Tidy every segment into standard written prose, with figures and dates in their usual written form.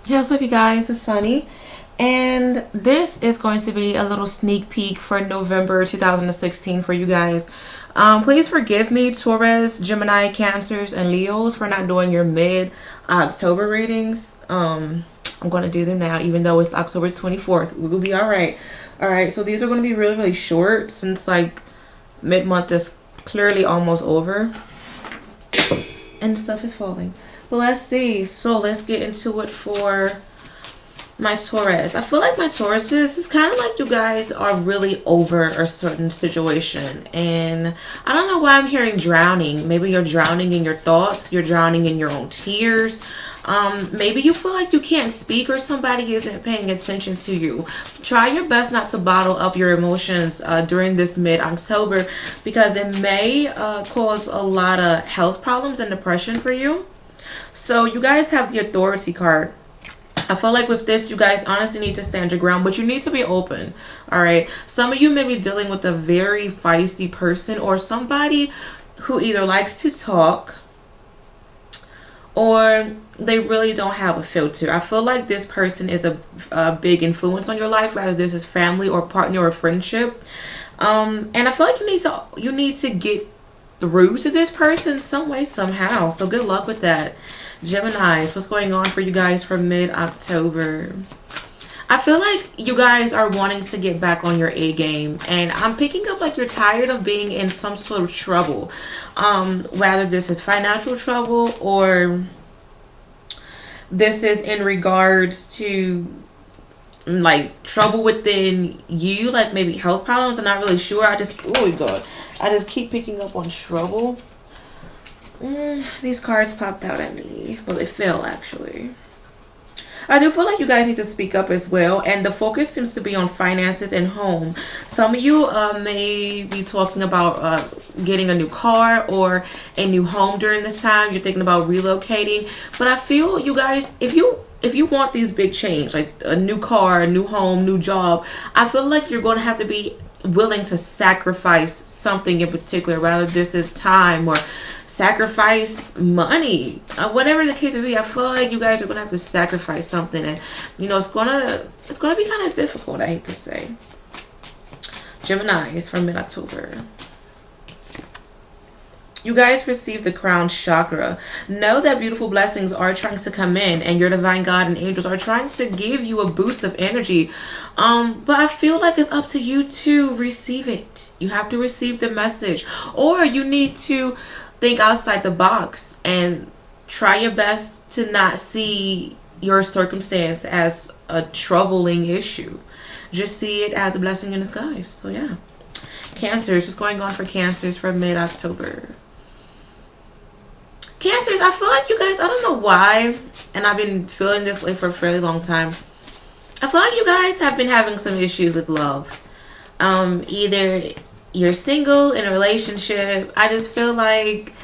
Hey, what's up, you guys? It's Sunny, and this is going to be a little sneak peek for November 2016 for you guys. Please forgive me, Taurus, Gemini, Cancers, and Leos, for not doing your mid October readings. I'm going to do them now, even though it's October 24th. We will be all right. All right, so these are going to be really, really short since like mid month is clearly almost over and stuff is falling. But let's see. So let's get into it for my Taurus. I feel like my Tauruses is kind of like you guys are really over a certain situation. And I don't know why I'm hearing drowning. Maybe you're drowning in your thoughts. You're drowning in your own tears. Maybe you feel like you can't speak or somebody isn't paying attention to you. Try your best not to bottle up your emotions during this mid-October because it may cause a lot of health problems and depression for you. So you guys have the authority card. I feel like with this, you guys honestly need to stand your ground, but you need to be open. All right. Some of you may be dealing with a very feisty person or somebody who either likes to talk or they really don't have a filter. I feel like this person is a big influence on your life, whether this is family or partner or friendship. And I feel like you need to get through to this person some way, somehow. So good luck with that. Geminis, what's going on for you guys for mid-October? I feel like you guys are wanting to get back on your A game, and I'm picking up like you're tired of being in some sort of trouble. Whether this is financial trouble or this is in regards to like trouble within you, like maybe health problems. I'm not really sure. Oh my god, I just keep picking up on trouble. These cards popped out at me. Well, they fell actually. I do feel like you guys need to speak up as well, and the focus seems to be on finances and home. Some of you may be talking about getting a new car or a new home during this time. You're thinking about relocating, but I feel you guys, if you want these big change, like a new car, a new home, new job, I feel like you're going to have to be willing to sacrifice something in particular, whether this is time or sacrifice money, whatever the case may be. I feel like you guys are gonna have to sacrifice something, and you know it's gonna be kind of difficult, I hate to say. Gemini is from mid-October. You guys receive the crown chakra. Know that beautiful blessings are trying to come in, and your divine God and angels are trying to give you a boost of energy. But I feel like it's up to you to receive it. You have to receive the message, or you need to think outside the box and try your best to not see your circumstance as a troubling issue. Just see it as a blessing in disguise. So yeah. Cancers, what's going on for Cancers for mid-October? Cancers, I feel like you guys, I don't know why, and I've been feeling this way for a fairly long time. I feel like you guys have been having some issues with love. Either you're single, in a relationship. I just feel like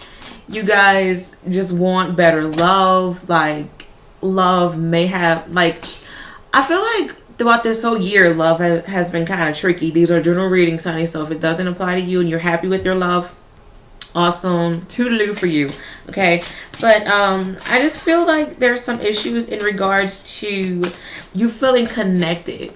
you guys just want better love. Like, love may have, like, I feel like throughout this whole year, love has been kind of tricky. These are general readings, honey, so if it doesn't apply to you and you're happy with your love, awesome, toodaloo for you. Okay, but I just feel like there's some issues in regards to you feeling connected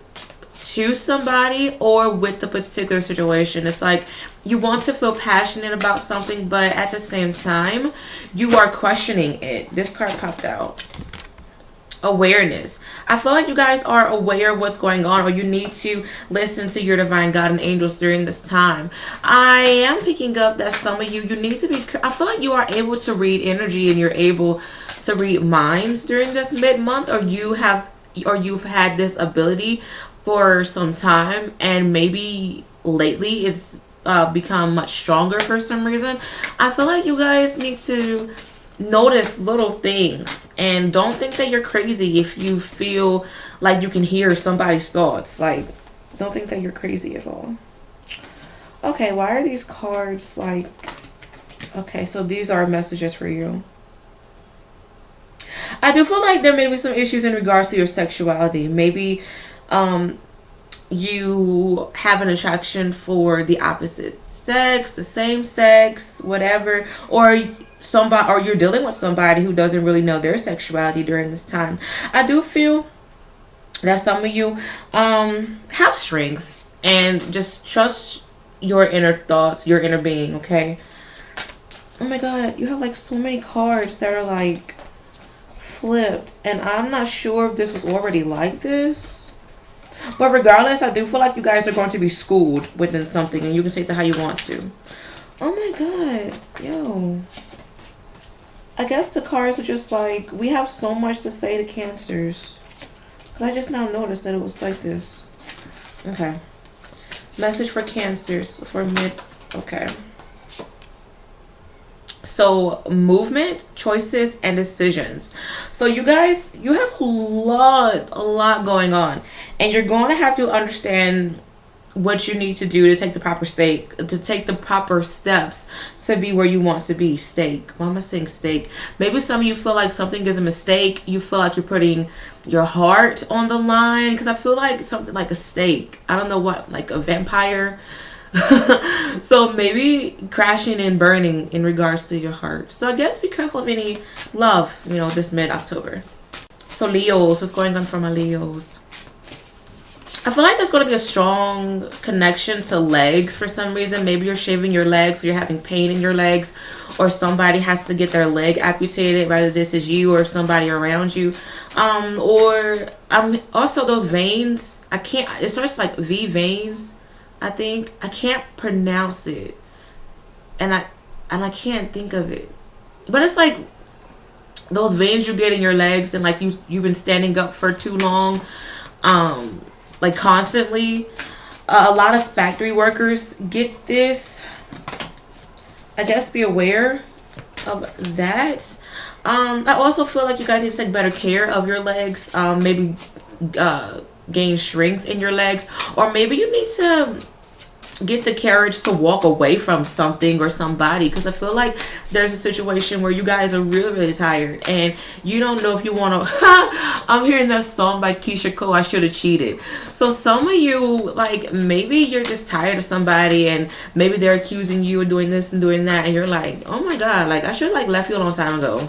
to somebody or with the particular situation. It's like you want to feel passionate about something, but at the same time you are questioning it. This card popped out. Awareness. I feel like you guys are aware of what's going on, or you need to listen to your divine God and angels during this time. I am picking up that some of you need to be, I feel like you are able to read energy and you're able to read minds during this mid-month, or you've had this ability for some time, and maybe lately it's become much stronger for some reason. I feel like you guys need to notice little things, and don't think that you're crazy if you feel like you can hear somebody's thoughts. Like, don't think that you're crazy at all. Okay, why are these cards like, okay, so these are messages for you. I do feel like there may be some issues in regards to your sexuality. Maybe you have an attraction for the opposite sex, the same sex, whatever, or somebody, or you're dealing with somebody who doesn't really know their sexuality during this time. I do feel that some of you have strength and just trust your inner thoughts, your inner being, okay? Oh my god, you have like so many cards that are like flipped, and I'm not sure if this was already like this, but regardless, I do feel like you guys are going to be schooled within something, and you can take that how you want to. Oh my god, yo, I guess the cards are just like, we have so much to say to Cancers, because I just now noticed that it was like this. Okay, message for Cancers for mid. Okay, so movement, choices, and decisions. So you guys, you have a lot going on, and you're going to have to understand what you need to do to take the proper steps to be where you want to be. Stake. Why am I saying stake? Maybe some of you feel like something is a mistake. You feel like you're putting your heart on the line, because I feel like something like a stake. I don't know what, like a vampire. So maybe crashing and burning in regards to your heart. So I guess be careful of any love, you know, this mid-October. So Leos, what's going on for my Leos? I feel like there's going to be a strong connection to legs for some reason. Maybe you're shaving your legs, or you're having pain in your legs, or somebody has to get their leg amputated, whether this is you or somebody around you. Or also those veins. I can't, it starts like V veins, I think. I can't pronounce it. And I can't think of it. But it's like those veins you get in your legs, and like you've been standing up for too long. Like constantly. A lot of factory workers get this. I guess be aware of that. I also feel like you guys need to take better care of your legs. Maybe gain strength in your legs, or maybe you need to get the courage to walk away from something or somebody, because I feel like there's a situation where you guys are really tired and you don't know if you want to I'm hearing that song by Keisha Cole, I Should Have Cheated. So some of you, like, maybe you're just tired of somebody, and maybe they're accusing you of doing this and doing that, and you're like, oh my god, like I should have like left you a long time ago.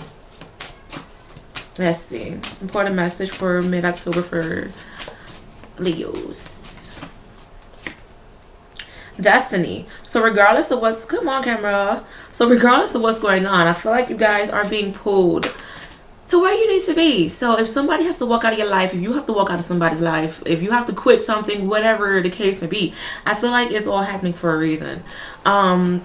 Let's see, important message for mid-October for Leos. Destiny. So regardless of what's, come on camera, so regardless of what's going on, I feel like you guys are being pulled to where you need to be. So if somebody has to walk out of your life, if you have to walk out of somebody's life, if you have to quit something, whatever the case may be, I feel like it's all happening for a reason.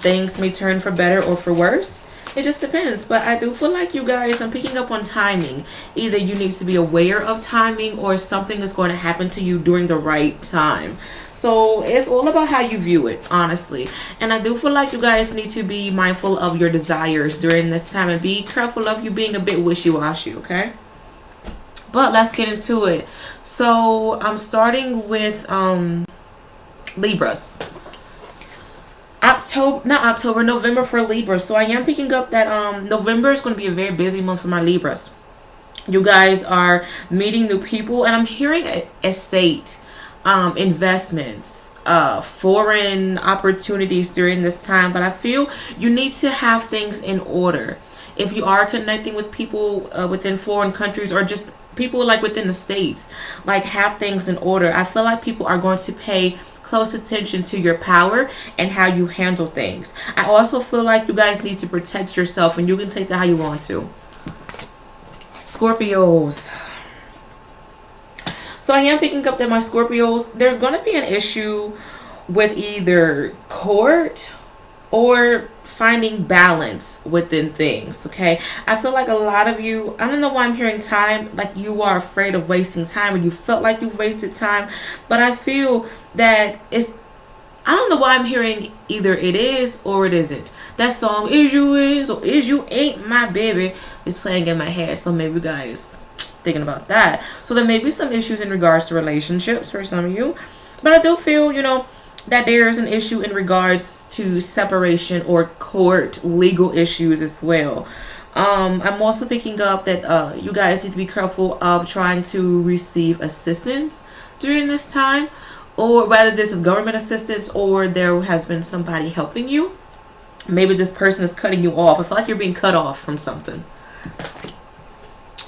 Things may turn for better or for worse. It just depends. But I do feel like you guys, I'm picking up on timing. Either you need to be aware of timing, or something is going to happen to you during the right time. So it's all about how you view it, honestly. And I do feel like you guys need to be mindful of your desires during this time, and be careful of you being a bit wishy-washy, okay? But let's get into it. So I'm starting with Libras. November for Libra. So I am picking up that November is going to be a very busy month for my Libras. You guys are meeting new people, and I'm hearing estate, investments, foreign opportunities during this time. But I feel you need to have things in order. If you are connecting with people within foreign countries, or just people like within the states, like, have things in order. I feel like people are going to pay close attention to your power and how you handle things. I also feel like you guys need to protect yourself, and you can take that how you want to. Scorpios. So I am picking up that my Scorpios, there's going to be an issue with either court or finding balance within things, okay? I feel like a lot of you, I don't know why I'm hearing time, like you are afraid of wasting time, or you felt like you've wasted time, but I feel that it's, I don't know why I'm hearing either it is or it isn't. That song, Is You Is or Is You Ain't My Baby, is playing in my head. So maybe you guys thinking about that. So there may be some issues in regards to relationships for some of you, but I do feel, you know, that there is an issue in regards to separation or court legal issues as well. I'm also picking up that you guys need to be careful of trying to receive assistance during this time, or whether this is government assistance or there has been somebody helping you. Maybe this person is cutting you off. I feel like you're being cut off from something.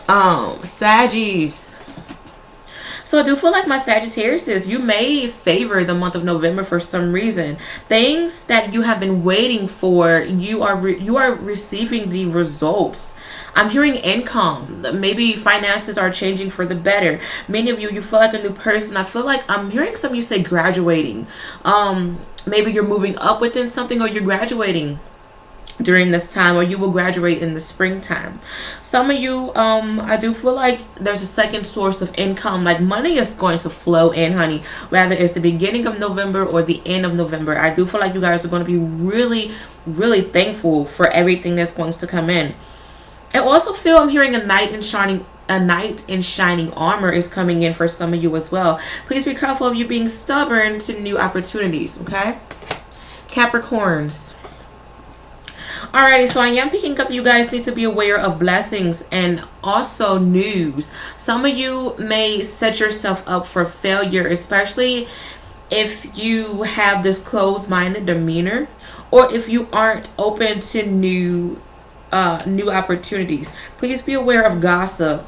Saggies. So I do feel like my Sagittarius, you may favor the month of November for some reason. Things that you have been waiting for, you are receiving the results. I'm hearing income. Maybe finances are changing for the better. Many of you feel like a new person. I feel like I'm hearing some of you say graduating. Maybe you're moving up within something, or you're graduating during this time, or you will graduate in the springtime. Some of you, I do feel like there's a second source of income, like money is going to flow in, honey, whether it's the beginning of November or the end of November. I do feel like you guys are going to be really, really thankful for everything that's going to come in. I also feel I'm hearing a knight in shining armor is coming in for some of you as well. Please be careful of you being stubborn to new opportunities, okay? Capricorns. Alrighty, so I am picking up that you guys need to be aware of blessings and also news. Some of you may set yourself up for failure, especially if you have this closed-minded demeanor, or if you aren't open to new opportunities. Please be aware of gossip,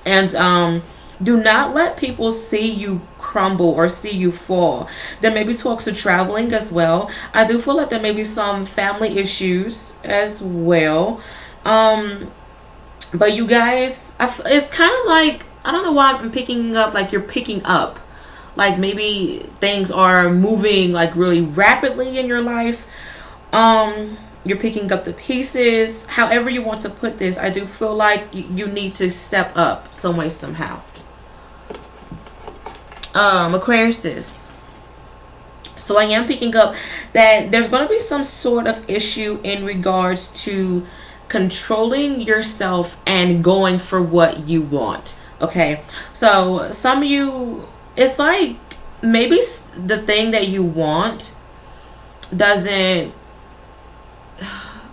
and do not let people see you crumble or see you fall. There may be talks of traveling as well. I do feel like there may be some family issues as well. But you guys, it's kind of like, I don't know why I'm picking up like you're picking up. Like maybe things are moving like really rapidly in your life. You're picking up the pieces. However you want to put this, I do feel like you need to step up some way, somehow. Aquarius. So I am picking up that there's going to be some sort of issue in regards to controlling yourself and going for what you want. Okay, so some of you, it's like maybe the thing that you want doesn't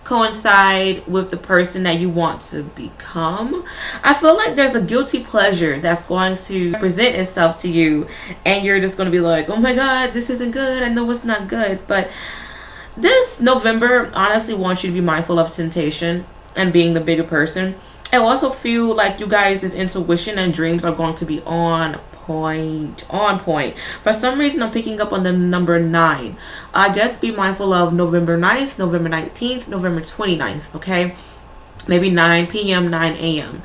coincide with the person that you want to become. I feel like there's a guilty pleasure that's going to present itself to you, and you're just going to be like, oh my god, this isn't good. I know it's not good. But this November honestly wants you to be mindful of temptation and being the bigger person. I also feel like you guys' intuition and dreams are going to be on point. For some reason, I'm picking up on the number 9. I guess be mindful of November 9th, November 19th, November 29th, okay? Maybe 9 p.m., 9 a.m.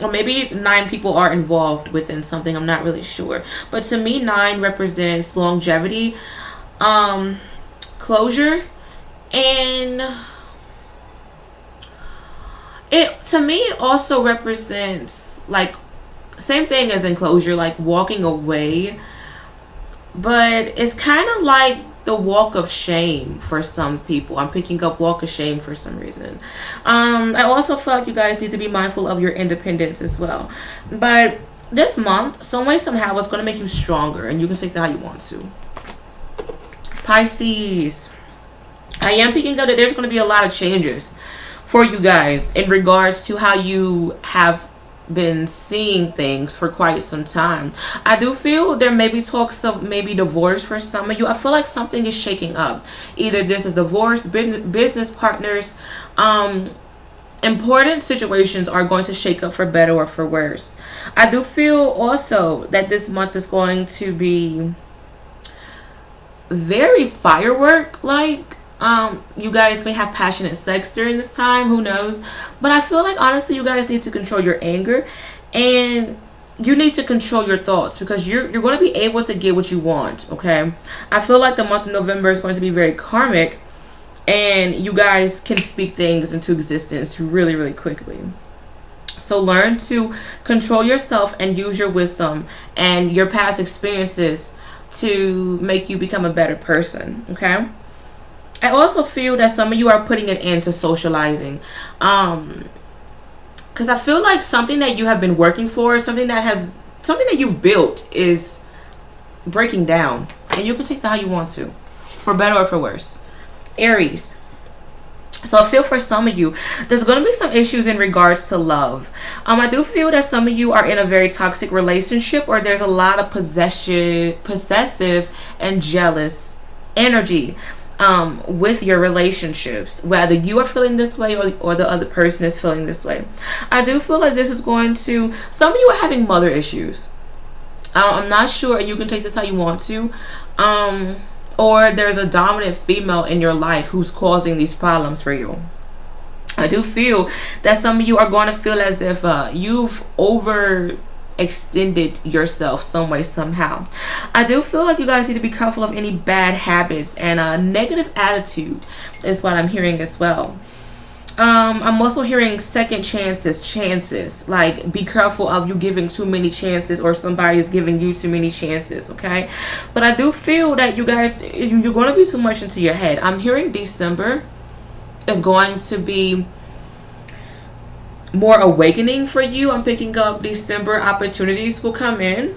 Or maybe 9 people are involved within something. I'm not really sure. But to me, 9 represents longevity, closure, and to me it also represents like same thing as enclosure, like walking away, but it's kind of like the walk of shame for some people. I'm picking up walk of shame for some reason. I also feel like you guys need to be mindful of your independence as well. But this month, some way, somehow, it's going to make you stronger, and you can take that how you want to. Pisces. I am picking up that there's going to be a lot of changes for you guys in regards to how you have been seeing things for quite some time. I do feel there may be talks of maybe divorce for some of you. I feel like something is shaking up. Either this is divorce, business partners, important situations are going to shake up for better or for worse. I do feel also that this month is going to be very firework like. You guys may have passionate sex during this time, who knows, but I feel like honestly you guys need to control your anger, and you need to control your thoughts, because you're going to be able to get what you want. Okay, I feel like the month of November is going to be very karmic, and you guys can speak things into existence really, really quickly. So learn to control yourself and use your wisdom and your past experiences to make you become a better person. Okay, I also feel that some of you are putting an end to socializing, because I feel like something that you have been working for, something that you've built is breaking down, and you can take that how you want to, for better or for worse. Aries. So I feel for some of you, there's going to be some issues in regards to love. I do feel that some of you are in a very toxic relationship, or there's a lot of possessive and jealous energy. with your relationships, whether you are feeling this way or the other person is feeling this way. I do feel like this is going to, some of you are having mother issues. I'm not sure, and you can take this how you want to, or there's a dominant female in your life who's causing these problems for you. I do feel that some of you are going to feel as if you've overextended yourself some way, somehow. I do feel like you guys need to be careful of any bad habits, and a negative attitude is what I'm hearing as well. I'm also hearing second chances. Like, be careful of you giving too many chances, or somebody is giving you too many chances, okay? But I do feel that you guys, you're going to be too much into your head. I'm hearing December is going to be more awakening for you. I'm picking up December, opportunities will come in.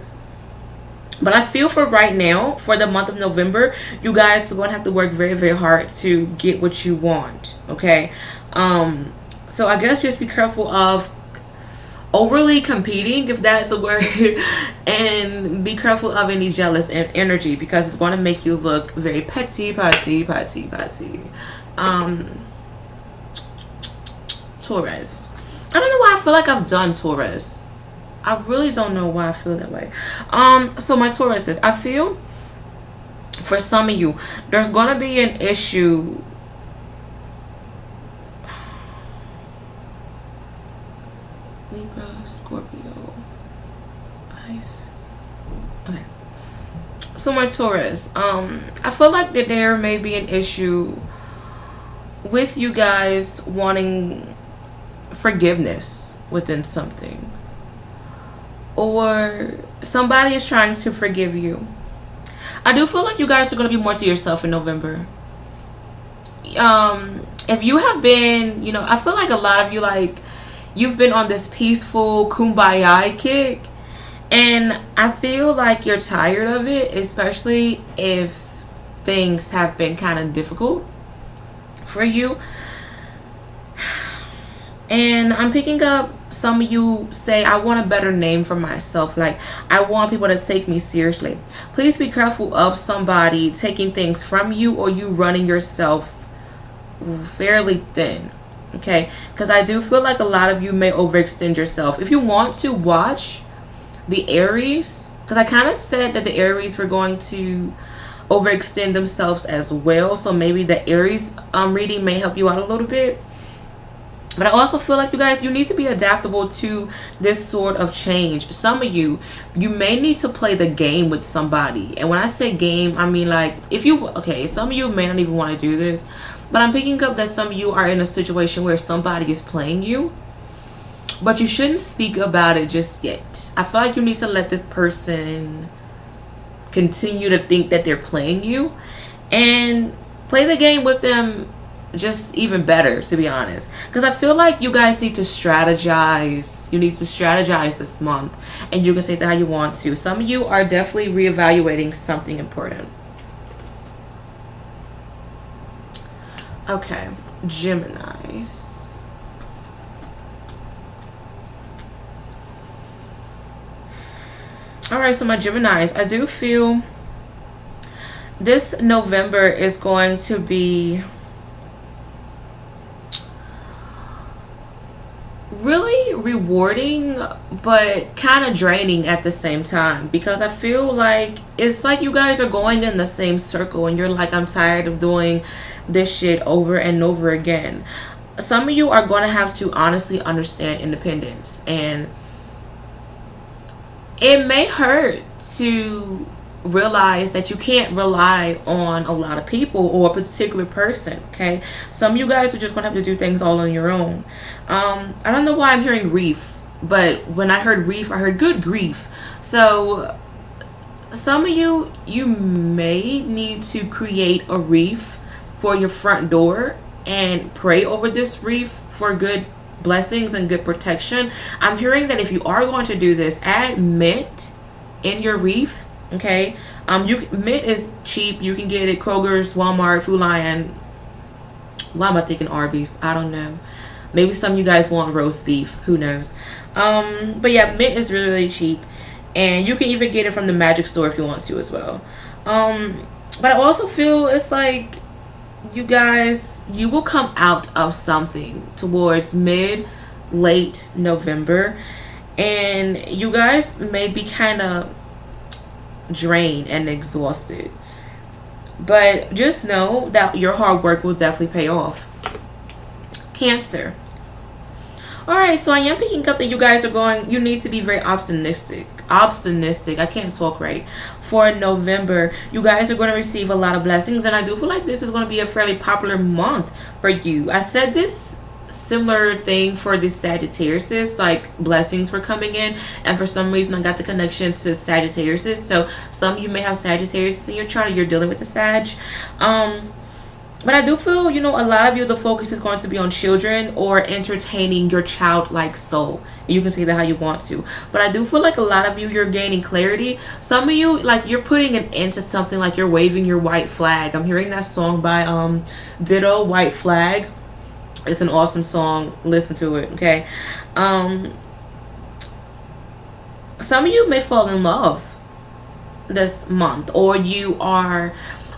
But I feel for right now, for the month of November, you guys are going to have to work very, very hard to get what you want, okay? So I guess just be careful of overly competing, if that's a word, and be careful of any jealous energy, because it's going to make you look very petty. Taurus. I don't know why I feel like I've done Taurus. I really don't know why I feel that way. So my Tauruses, I feel for some of you, there's going to be an issue. Libra, Scorpio, Pisces. Okay. So my Taurus, I feel like that there may be an issue with you guys wanting forgiveness within something, or somebody is trying to forgive you. I do feel like you guys are going to be more to yourself in November. If you have been, you know, I feel like a lot of you, like, you've been on this peaceful kumbaya kick, and I feel like you're tired of it, especially if things have been kind of difficult for you. And I'm picking up some of you say, I want a better name for myself. Like, I want people to take me seriously. Please be careful of somebody taking things from you, or you running yourself fairly thin. Okay, because I do feel like a lot of you may overextend yourself. If you want to watch the Aries, because I kind of said that the Aries were going to overextend themselves as well, so maybe the Aries reading may help you out a little bit. But I also feel like you guys, you need to be adaptable to this sort of change. Some of you may need to play the game with somebody. And when I say game, I mean, like, if you, okay, some of you may not even want to do this, but I'm picking up that some of you are in a situation where somebody is playing you, but you shouldn't speak about it just yet. I feel like you need to let this person continue to think that they're playing you, and play the game with them just even better, to be honest, because I feel like you guys need to strategize. You need to strategize this month, and you can say that how you want to. Some of you are definitely reevaluating something important. Okay, Geminis. All right, so my Geminis, I do feel this November is going to be really rewarding, but kind of draining at the same time, because I feel like it's like you guys are going in the same circle, and you're like, I'm tired of doing this shit over and over again. Some of you are going to have to honestly understand independence, and it may hurt to realize that you can't rely on a lot of people or a particular person. Okay, some of you guys are just gonna have to do things all on your own. I don't know why I'm hearing reef, but when I heard reef, I heard good grief. So some of you may need to create a reef for your front door and pray over this reef for good blessings and good protection. I'm hearing that if you are going to do this, add mint in your reef. Okay, mint is cheap. You can get it Kroger's, Walmart, Food Lion. Why am I thinking Arby's? I don't know. Maybe some of you guys want roast beef. Who knows? But yeah, mint is really, really cheap, and you can even get it from the magic store if you want to as well. But I also feel it's like you guys, you will come out of something towards late November, and you guys may be kind of drained and exhausted, but just know that your hard work will definitely pay off. Cancer. Alright, so I am picking up that you guys are going, you need to be very optimistic. I can't talk right. For November, you guys are going to receive a lot of blessings, and I do feel like this is going to be a fairly popular month for you. I said this similar thing for the Sagittarius, like blessings were coming in, and for some reason I got the connection to Sagittarius. So some of you may have Sagittarius in your chart, or you're dealing with the Sag. But I do feel, you know, a lot of you, the focus is going to be on children or entertaining your childlike soul. You can say that how you want to. But I do feel like a lot of you, you're gaining clarity. Some of you, like, you're putting an end to something, like you're waving your white flag. I'm hearing that song by Ditto, White Flag. It's an awesome song. Listen to it, okay? Some of you may fall in love this month, or you are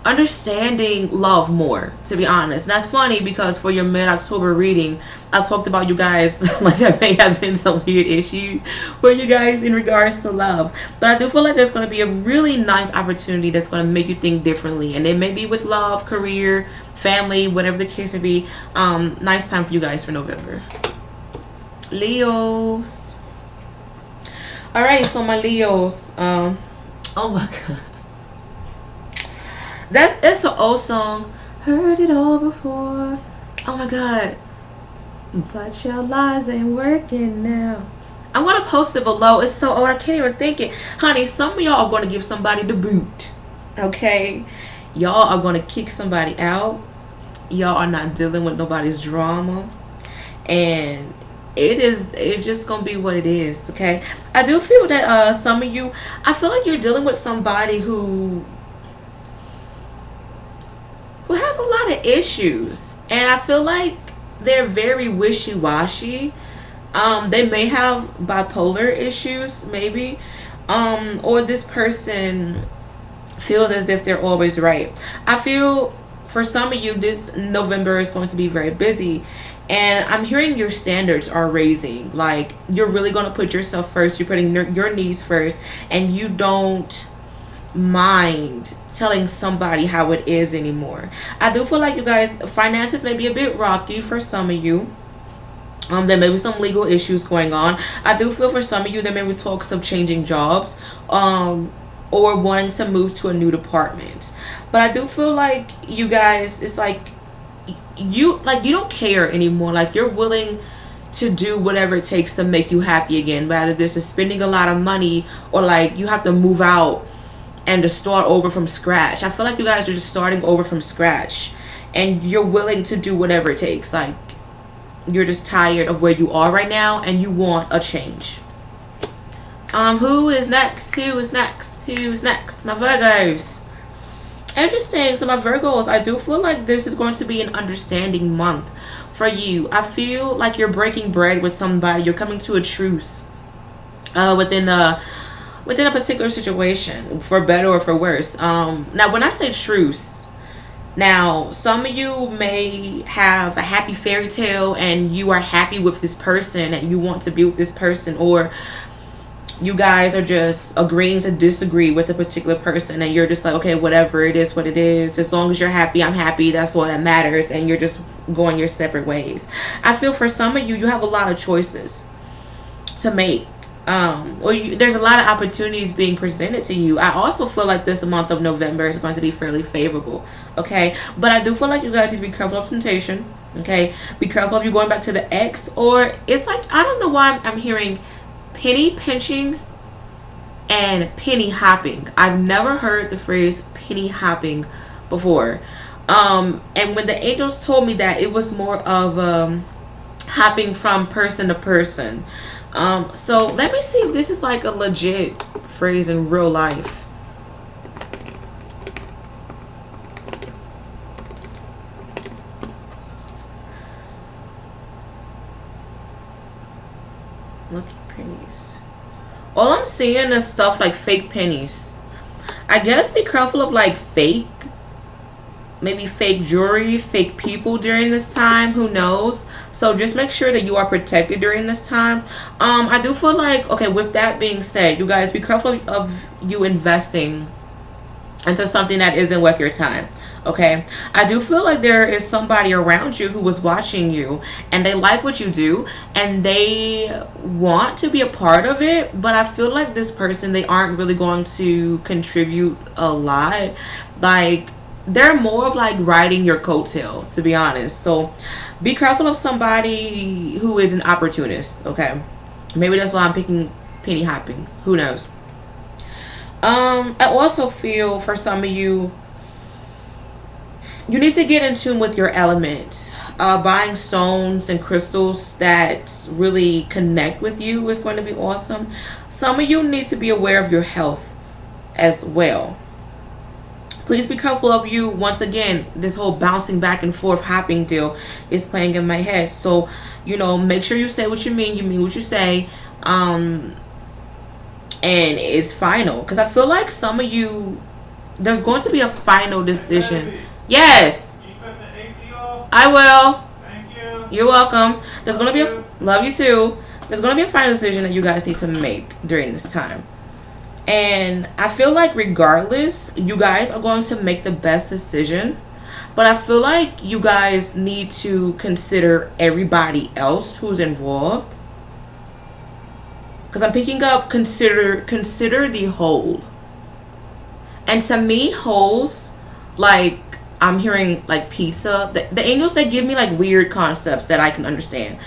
understanding love more, to be honest. And that's funny because for your mid-October reading, I talked about you guys like there may have been some weird issues for you guys in regards to love, but I do feel like there's going to be a really nice opportunity that's going to make you think differently, and it may be with love, career, family, whatever the case may be. Nice time for you guys for November. Leos. All right, so my Leos, oh my god, it's an old song. Heard it all before. Oh my god. But your lies ain't working now. I'm gonna post it below. It's so old I can't even think it. Honey, some of y'all are gonna give somebody the boot. Okay? Y'all are gonna kick somebody out. Y'all are not dealing with nobody's drama. And it's just gonna be what it is, okay? I do feel that some of you, I feel like you're dealing with somebody who has a lot of issues, and I feel like they're very wishy-washy. They may have bipolar issues, maybe, or this person feels as if they're always right. I feel for some of you this November is going to be very busy, and I'm hearing your standards are raising. Like, you're really going to put yourself first. You're putting your needs first, and you don't mind telling somebody how it is anymore. I do feel like you guys, finances may be a bit rocky for some of you. There may be some legal issues going on. I do feel for some of you there may be talks of changing jobs, or wanting to move to a new department. But I do feel like you guys, it's like you don't care anymore. Like, you're willing to do whatever it takes to make you happy again, rather this is spending a lot of money, or like you have to move out and to start over from scratch. I feel like you guys are just starting over from scratch, and you're willing to do whatever it takes. Like, you're just tired of where you are right now, and you want a change. Who is next? Who's next? My Virgos. Interesting. So my Virgos, I do feel like this is going to be an understanding month for you. I feel like you're breaking bread with somebody. You're coming to a truce within a particular situation, for better or for worse. Now, when I say truce, now some of you may have a happy fairy tale, and you are happy with this person, and you want to be with this person, or you guys are just agreeing to disagree with a particular person, and you're just like, okay, whatever, it is what it is. As long as you're happy, I'm happy. That's all that matters. And you're just going your separate ways. I feel for some of you, you have a lot of choices to make. There's a lot of opportunities being presented to you. I also feel like this month of November is going to be fairly favorable, okay? But I do feel like you guys need to be careful of temptation, okay? Be careful of you going back to the ex, or it's like, I don't know why I'm hearing penny pinching and penny hopping. I've never heard the phrase penny hopping before. And when the angels told me that, it was more of hopping from person to person. So let me see if this is like a legit phrase in real life. Lucky pennies. All I'm seeing is stuff like fake pennies. I guess be careful of like fake maybe fake jewelry, fake people during this time. Who knows? So just make sure that you are protected during this time. I do feel like, okay, with that being said, you guys be careful of you investing into something that isn't worth your time. Okay, I do feel like there is somebody around you who was watching you and they like what you do and they want to be a part of it, but I feel like this person, they aren't really going to contribute a lot. Like, they're more of like riding your coattail, to be honest. So be careful of somebody who is an opportunist. Okay, maybe that's why I'm picking penny hopping, who knows. I also feel for some of you, you need to get in tune with your element. Buying stones and crystals that really connect with you is going to be awesome. Some of you need to be aware of your health as well. Please be careful of you. Once again, this whole bouncing back and forth hopping deal is playing in my head. So, you know, make sure you say what you mean what you say. And it's final. Because I feel like some of you, there's going to be a final decision. Yes. Can you cut the AC off? I will. Thank you. You're welcome. There's going to be a, love you too. There's going to be a final decision that you guys need to make during this time. And I feel like regardless, you guys are going to make the best decision. But I feel like you guys need to consider everybody else who's involved. Because I'm picking up consider the whole. And to me, wholes, like, I'm hearing like pizza. The angels, they give me like weird concepts that I can understand.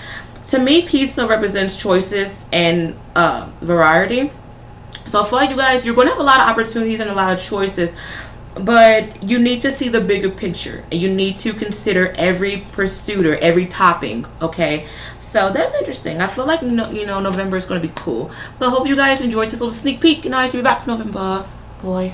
To me, pizza represents choices and variety. So I feel like you guys, you're going to have a lot of opportunities and a lot of choices, but you need to see the bigger picture and you need to consider every pursuiter, every topping. Okay, so that's interesting. I feel like, you know, November is going to be cool. But I hope you guys enjoyed this little sneak peek, and I should be back in November. Boy.